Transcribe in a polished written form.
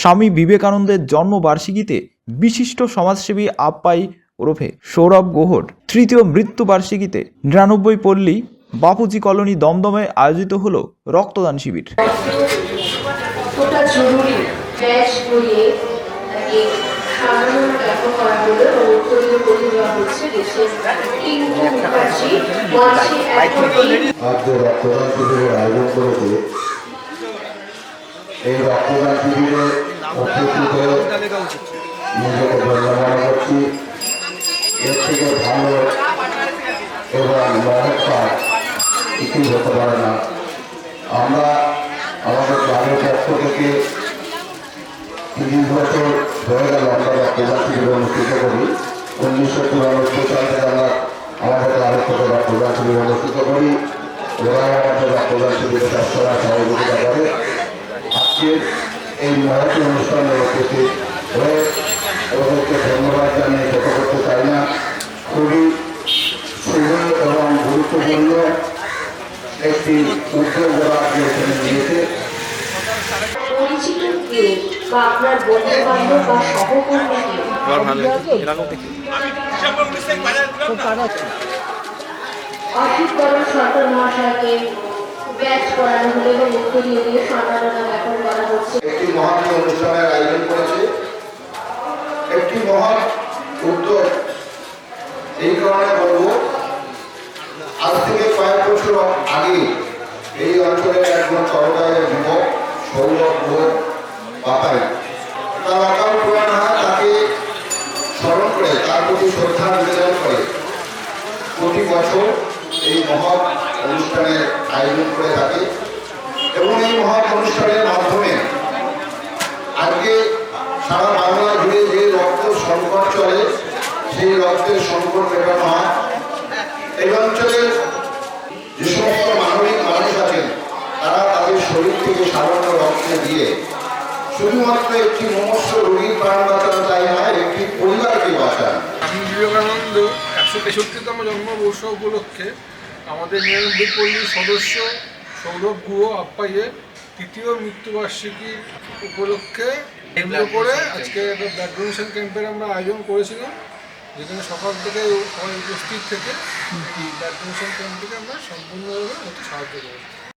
স্বামী বিবেকানন্দের জন্মবার্ষিকীতে বিশিষ্ট সমাজসেবী আপ্পাই ওরফে সৌরভ গুহর তৃতীয় মৃত্যুবার্ষিকীতে ৯৯ পল্লী বাপুজি কলোনি দমদমে আয়োজিত হল রক্তদান শিবির। এই রক্তদান শিবিরে উপস্থিত হয়ে নিজেকে ধন্য মনে করছি। এর থেকে ভালো এবং মহৎ কাজ কিছুই হতে পারে না। আমরা আমাদের গ্রামের পক্ষ থেকে 30 বছর হয়ে গেল আমরা রক্তদান শিবির অনুষ্ঠিত করি। 1994 সাল থেকে আমরা আমাদের গ্রামের থেকে রক্তদান শিবির অনুষ্ঠিত করি। ওরা আমাদের রক্তদান শিবিরে সবসময় সহযোগিতা করে। আজকের এই মহৎ অনুষ্ঠানে উপস্থিত হয়ে ওদেরকে ধন্যবাদ জানিয়ে ছোট করতে চাই না। খুবই শুভ এবং গুরুত্বপূর্ণ একটি উদ্যোগ যারা আজকে এখানে নিয়েছে। পরিচিত কেউ বা আপনার বন্ধু বান্ধব বা সহকর্মী অভিজ্ঞতা সরকার মহাশয়কে ব্যাচ করানো হলো এবং উত্তরীয় দিয়ে সম্মাননা জ্ঞাপন করা হচ্ছে। একটি মহান অনুষ্ঠানের আয়োজন করেছে, একটি মহান উদ্যোগ। এই কারণে বলব, আজ থেকে কয়েক বছর আগে এই অঞ্চলের একজন সরকারের যুবক সৌরভ গুহ বাপাই তার অকাল প্রয়াণ হয়, তাকে স্মরণ করে তার প্রতি শ্রদ্ধা নিবেদন করে প্রতি বছর এই মহৎ অনুষ্ঠানের আয়োজন করে থাকে। এবং এই মহৎ অনুষ্ঠানের মাধ্যমে আজকে সারা বাংলা জুড়ে যে রক্ত সংকট চলে, সেই রক্তের সংকট মেটানো হয়। এই অঞ্চলের যে সমস্ত মানবিক মানুষ আছেন, তারা তাদের শরীর থেকে সামান্য রক্ত দিয়ে শুধুমাত্র একটি মুমূর্ষ রোগীর প্রাণ বাঁচানো চাই না, একটি পরিবারকে বাঁচান। স্বামী বিবেকানন্দ ১৬৩তম জন্মবর্ষ উপলক্ষে আমাদের ৯৯ পল্লীর সদস্য সৌরভ গুহ আপ্পাইয়ের তৃতীয় মৃত্যুবার্ষিকী উপলক্ষে কেন্দ্র করে আজকে একটা ব্লাড ডোনেশন ক্যাম্পের আমরা আয়োজন করেছিলাম, যেখানে সকাল থেকে সবাই উপস্থিত থেকে এই ব্লাড ডোনেশন ক্যাম্পটিকে আমরা সম্পূর্ণভাবে সাহায্য করেছি।